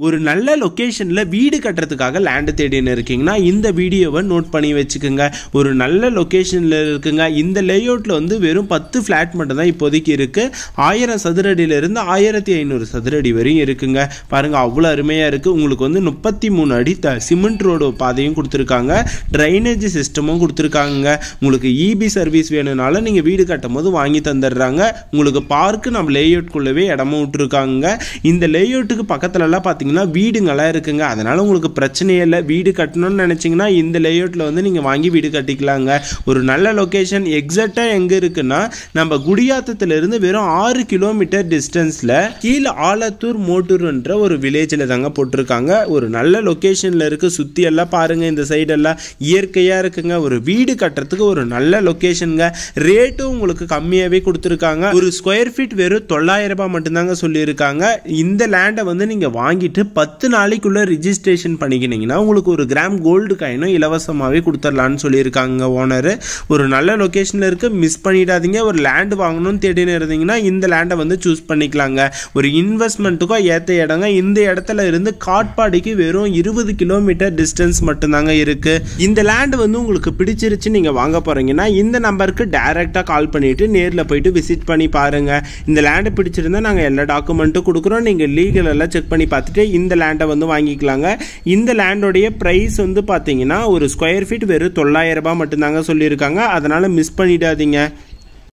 ஒரு நல்ல லொகேஷன்ல வீடு கட்டுறதுக்காக லேண்ட் தேடின்னு இருக்கீங்கன்னா இந்த வீடியோவை நோட் பண்ணி வச்சுக்கோங்க. ஒரு நல்ல லொகேஷன்ல இருக்குங்க. இந்த லேஅவுட்ல வந்து வெறும் 10 ஃபிளாட் மட்டும் தான் இப்போதைக்கு இருக்கு. 1000 சதுர அடியில இருந்து 1500 சதுர அடி வரையும் இருக்குங்க. பாருங்க அவ்வளோ அருமையா இருக்கு. உங்களுக்கு வந்து 33 அடி சிமெண்ட் ரோடு பாதையும் கொடுத்துருக்காங்க. ட்ரைனேஜ் சிஸ்டமும் கொடுத்துருக்காங்க. உங்களுக்கு இபி சர்வீஸ் வேணும்னாலும் நீங்க வீடு கட்டும் போது வாங்கி தந்துடுறாங்க. உங்களுக்கு பார்க்கு நம்ம லேஅவுட்குள்ளவே இடமும் விட்டுருக்காங்க. இந்த லேஅவுட்டுக்கு பக்கத்துல எல்லாம் வீடுங்களா இருக்குங்க. அதனால உங்களுக்கு பிரச்சனையே இல்லை. வீடு கட்டணும்னு நினைச்சீங்கன்னா இந்த லேஅவுட்ல வந்து நீங்க வாங்கி வீடு கட்டிக்கலாங்க. ஒரு நல்ல லொகேஷன் எக்ஸாக்டா எங்க இருக்குன்னா நம்ம குடியாத்தத்துல இருந்து வெறும் 6 கிலோமீட்டர் டிஸ்டன்ஸ்ல கீழ ஆலத்தூர் மோட்டூர்ன்ற ஒரு வில்லேஜ்ல தாங்க போட்டிருக்காங்க. ஒரு நல்ல லொகேஷன்ல இருக்கு. சுத்தி எல்லாம் பாருங்க, இந்த சைடு எல்லாம் இயற்கையா இருக்குங்க. ஒரு வீடு கட்டுறதுக்கு ஒரு நல்ல லொகேஷனுங்க. ரேட்டும் உங்களுக்கு கம்மியாவே கொடுத்துருக்காங்க. ஒரு ஸ்கொயர் ஃபீட் வெறும் 900 ரூபாய் மட்டும்தாங்க சொல்லியிருக்காங்க. இந்த லேண்டை வந்து நீங்க வாங்கிட்டு 10 நாளைக்குள்ள ரிஜிஸ்ட்ரேஷன் பண்ணிக்கினீங்கன்னா உங்களுக்கு 1 கிராம் கோல்டு காயினும் இலவசமாகவே கொடுத்துடலான்னு சொல்லியிருக்காங்க ஓனர். ஒரு நல்ல லொகேஷனில் இருக்கு, மிஸ் பண்ணிடாதீங்க. ஒரு லேண்ட் வாங்கணும்னு தேடின்னு இருந்தீங்கன்னா இந்த லேண்டை வந்து சூஸ் பண்ணிக்கலாங்க. ஒரு இன்வெஸ்ட்மெண்ட்டுக்கும் ஏற்ற இடங்க. இந்த இடத்துல இருந்து காட்பாடிக்கு வெறும் 20 கிலோமீட்டர் டிஸ்டன்ஸ் மட்டும்தாங்க இருக்கு. இந்த லேண்ட் வந்து உங்களுக்கு பிடிச்சிருச்சு, நீங்க வாங்க போறீங்கன்னா இந்த நம்பருக்கு டைரக்டா கால் பண்ணிட்டு நேரில் போயிட்டு விசிட் பண்ணி பாருங்க. இந்த லேண்டை பிடிச்சிருந்தா நாங்கள் எல்லா டாக்குமெண்ட்டும் கொடுக்குறோம். நீங்க லீகல் எல்லாம் செக் பண்ணி பார்த்துட்டு இந்த லேண்டை வந்து வாங்கிக்கலாங்க. இந்த லேண்டோடைய பிரைஸ் வந்து பார்த்தீங்கன்னா ஒரு ஸ்கொயர் ஃபீட் வெறும் 900 ரூபாய் மட்டும்தாங்க சொல்லியிருக்காங்க. அதனால மிஸ் பண்ணிடாதீங்க.